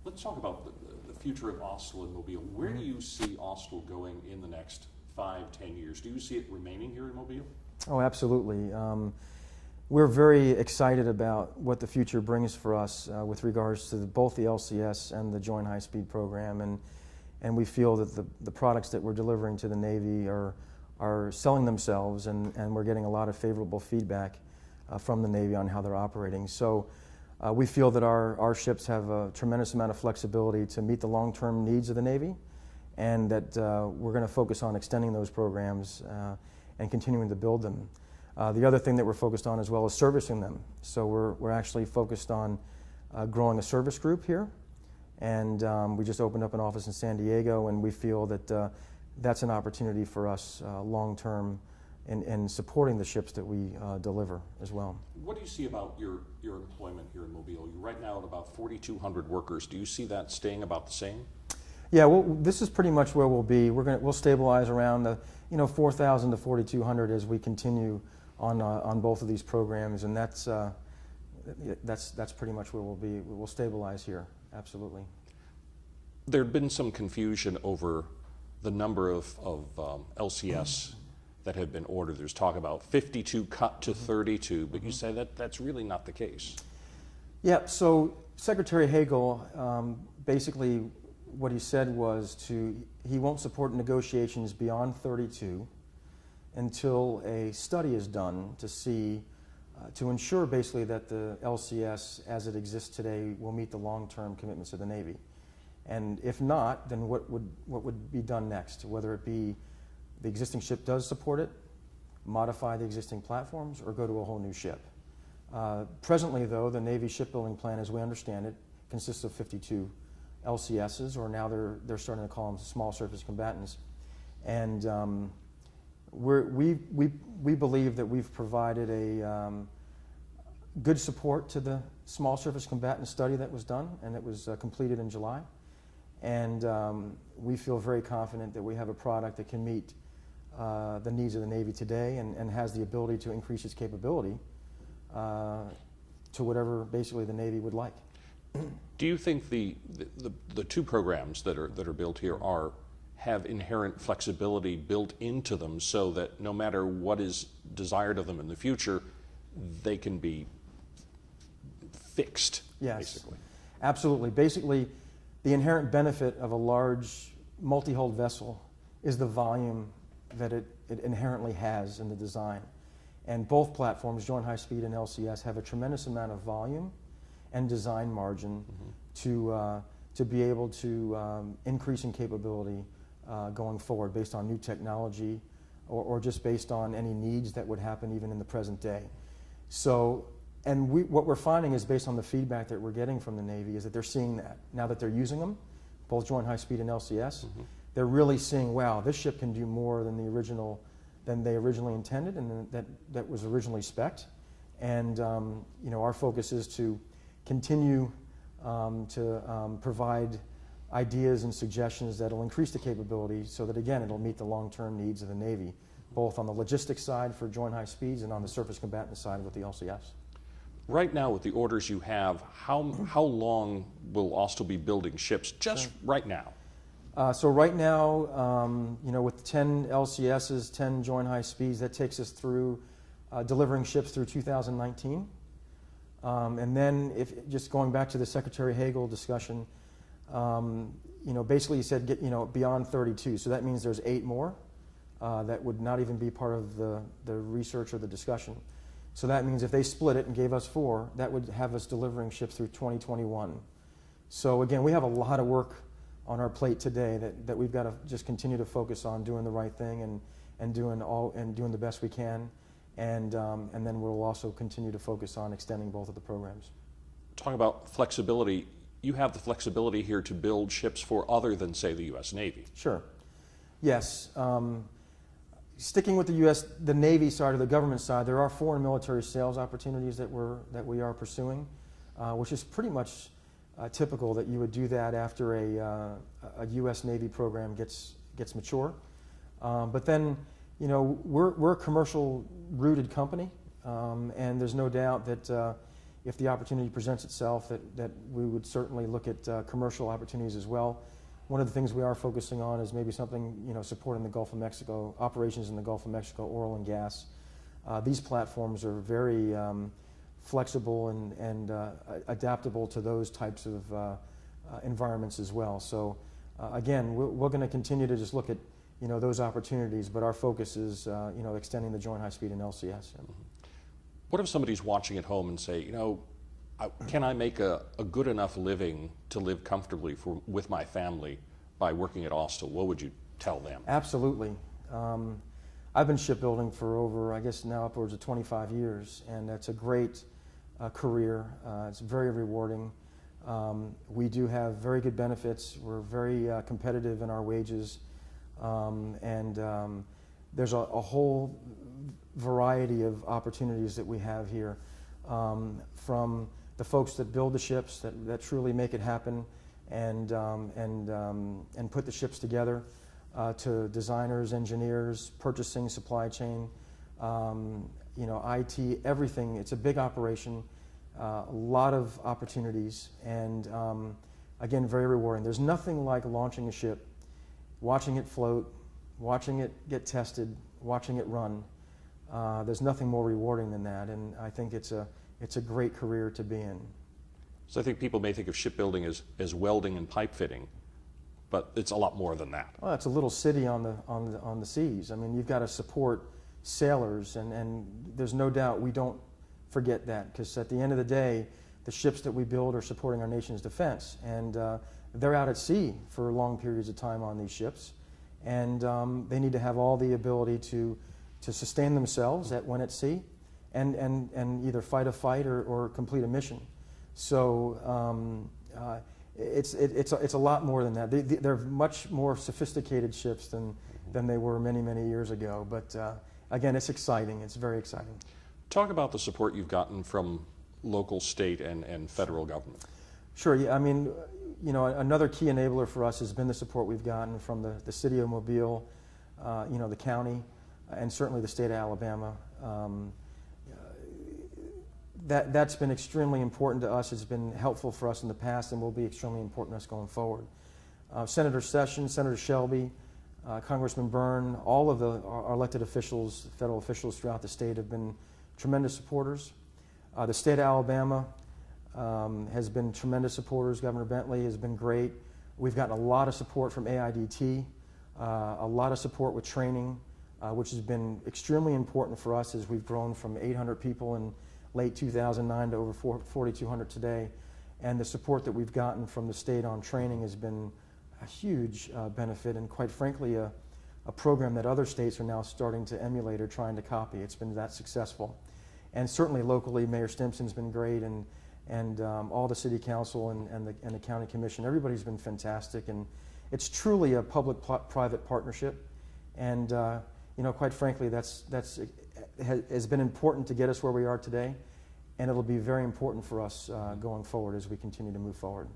Let's talk about the future of Austal and Mobile. Where do you see Austal going in the next 5-10 years? Do you see it remaining here in Mobile? Oh, absolutely. We're very excited about what the future brings for us with regards to both the LCS and the Joint High Speed program, and we feel that the products that we're delivering to the Navy are selling themselves, and we're getting a lot of favorable feedback from the Navy on how they're operating. So we feel that our ships have a tremendous amount of flexibility to meet the long-term needs of the Navy, and that we're going to focus on extending those programs and continuing to build them. The other thing that we're focused on as well is servicing them. So we're actually focused on growing a service group here, and we just opened up an office in San Diego, and we feel that that's an opportunity for us long-term in supporting the ships that we deliver as well. What do you see about your employment here in Mobile? You're right now at about 4,200 workers. Do you see that staying about the same? Yeah, well, this is pretty much where we'll be. We'll stabilize around the 4,000 to 4,200 as we continue on both of these programs, and that's pretty much where we'll be. We'll stabilize here, absolutely. There had been some confusion over the number of LCS that had been ordered. There's talk about 52 cut to 32, but you say that that's really not the case. Yeah, so Secretary Hagel, basically what he said was he won't support negotiations beyond 32 until a study is done to ensure basically that the LCS as it exists today will meet the long-term commitments of the Navy. And if not, then what would be done next? Whether it be the existing ship does support it, modify the existing platforms, or go to a whole new ship. Presently though, the Navy shipbuilding plan as we understand it consists of 52 LCSs, or now they're starting to call them small surface combatants. And we believe that we've provided a good support to the small surface combatant study that was done, and it was completed in July. And we feel very confident that we have a product that can meet the needs of the Navy today and has the ability to increase its capability to whatever basically the Navy would like. Do you think the two programs that are built here have inherent flexibility built into them so that no matter what is desired of them in the future, they can be fixed? Yes, basically. Absolutely. Basically, the inherent benefit of a large multi-hulled vessel is the volume that it inherently has in the design. And both platforms, Joint High Speed and LCS, have a tremendous amount of volume and design margin to be able to increase in capability going forward based on new technology or just based on any needs that would happen even in the present day. So, and what we're finding is based on the feedback that we're getting from the Navy is that they're seeing that. Now that they're using them, both Joint High Speed and LCS, they're really seeing, wow, this ship can do more than they originally intended and that was originally spec'd. And our focus is to continue to provide ideas and suggestions that will increase the capability so that, again, it'll meet the long-term needs of the Navy, both on the logistics side for Joint High Speeds and on the surface combatant side with the LCS. Right now, with the orders you have, how long will Austal be building ships just right now? So right now, with 10 LCSs, 10 Joint High Speeds, that takes us through delivering ships through 2019. And then, just going back to the Secretary Hagel discussion, basically he said beyond 32. So that means there's 8 more that would not even be part of the research or the discussion. So that means if they split it and gave us 4, that would have us delivering ships through 2021. So again, we have a lot of work on our plate today that we've got to just continue to focus on doing the right thing and doing the best we can. And then we'll also continue to focus on extending both of the programs. Talking about flexibility, you have the flexibility here to build ships for other than, say, the U.S. Navy. Sure. Yes. Sticking with the Navy side or the government side, there are foreign military sales opportunities that we are pursuing, which is pretty much typical that you would do that after a U.S. Navy program gets mature. But then, we're a commercial-rooted company, and there's no doubt that if the opportunity presents itself, that we would certainly look at commercial opportunities as well. One of the things we are focusing on is maybe something, supporting the Gulf of Mexico, operations in the Gulf of Mexico, oil and gas. These platforms are very flexible and adaptable to those types of environments as well. So again, we're going to continue to just look at those opportunities, but our focus is extending the joint high speed in LCS. What if somebody's watching at home and say, can I make a good enough living to live comfortably with my family by working at Austal? What would you tell them? Absolutely. I've been shipbuilding for over, I guess now upwards of 25 years, and it's a great career. It's very rewarding. We do have very good benefits. We're very competitive in our wages, and there's a whole variety of opportunities that we have here, from the folks that build the ships that truly make it happen and put the ships together, to designers, engineers, purchasing, supply chain, IT, everything. It's a big operation, a lot of opportunities, and again, very rewarding. There's nothing like launching a ship, watching it float, watching it get tested, watching it run. There's nothing more rewarding than that, and I think it's a great career to be in. So I think people may think of shipbuilding as welding and pipe fitting, but it's a lot more than that. Well, it's a little city on the seas. I mean, you've got to support sailors, and there's no doubt we don't forget that, because at the end of the day, the ships that we build are supporting our nation's defense, and they're out at sea for long periods of time on these ships, and they need to have all the ability to sustain themselves when at sea, and either fight a fight or complete a mission. So it's a lot more than that. They're much more sophisticated ships than they were many, many years ago. But again, it's exciting. It's very exciting. Talk about the support you've gotten from local, state, and federal government. Sure. Yeah, I mean, another key enabler for us has been the support we've gotten from the city of Mobile, the county, and certainly the state of Alabama. That's been extremely important to us. It's been helpful for us in the past and will be extremely important to us going forward. Senator Sessions, Senator Shelby, Congressman Byrne, all of our elected officials, federal officials throughout the state have been tremendous supporters. The state of Alabama has been tremendous supporters. Governor Bentley has been great. We've gotten a lot of support from AIDT, a lot of support with training, which has been extremely important for us as we've grown from 800 people in late 2009 to over 4,200 today. And the support that we've gotten from the state on training has been a huge benefit, and quite frankly, a program that other states are now starting to emulate or trying to copy. It's been that successful. And certainly locally, Mayor Stimpson's been great, and all the city council and the county commission. Everybody's been fantastic, and it's truly a public-private partnership. And quite frankly, has been important to get us where we are today, and it'll be very important for us going forward as we continue to move forward.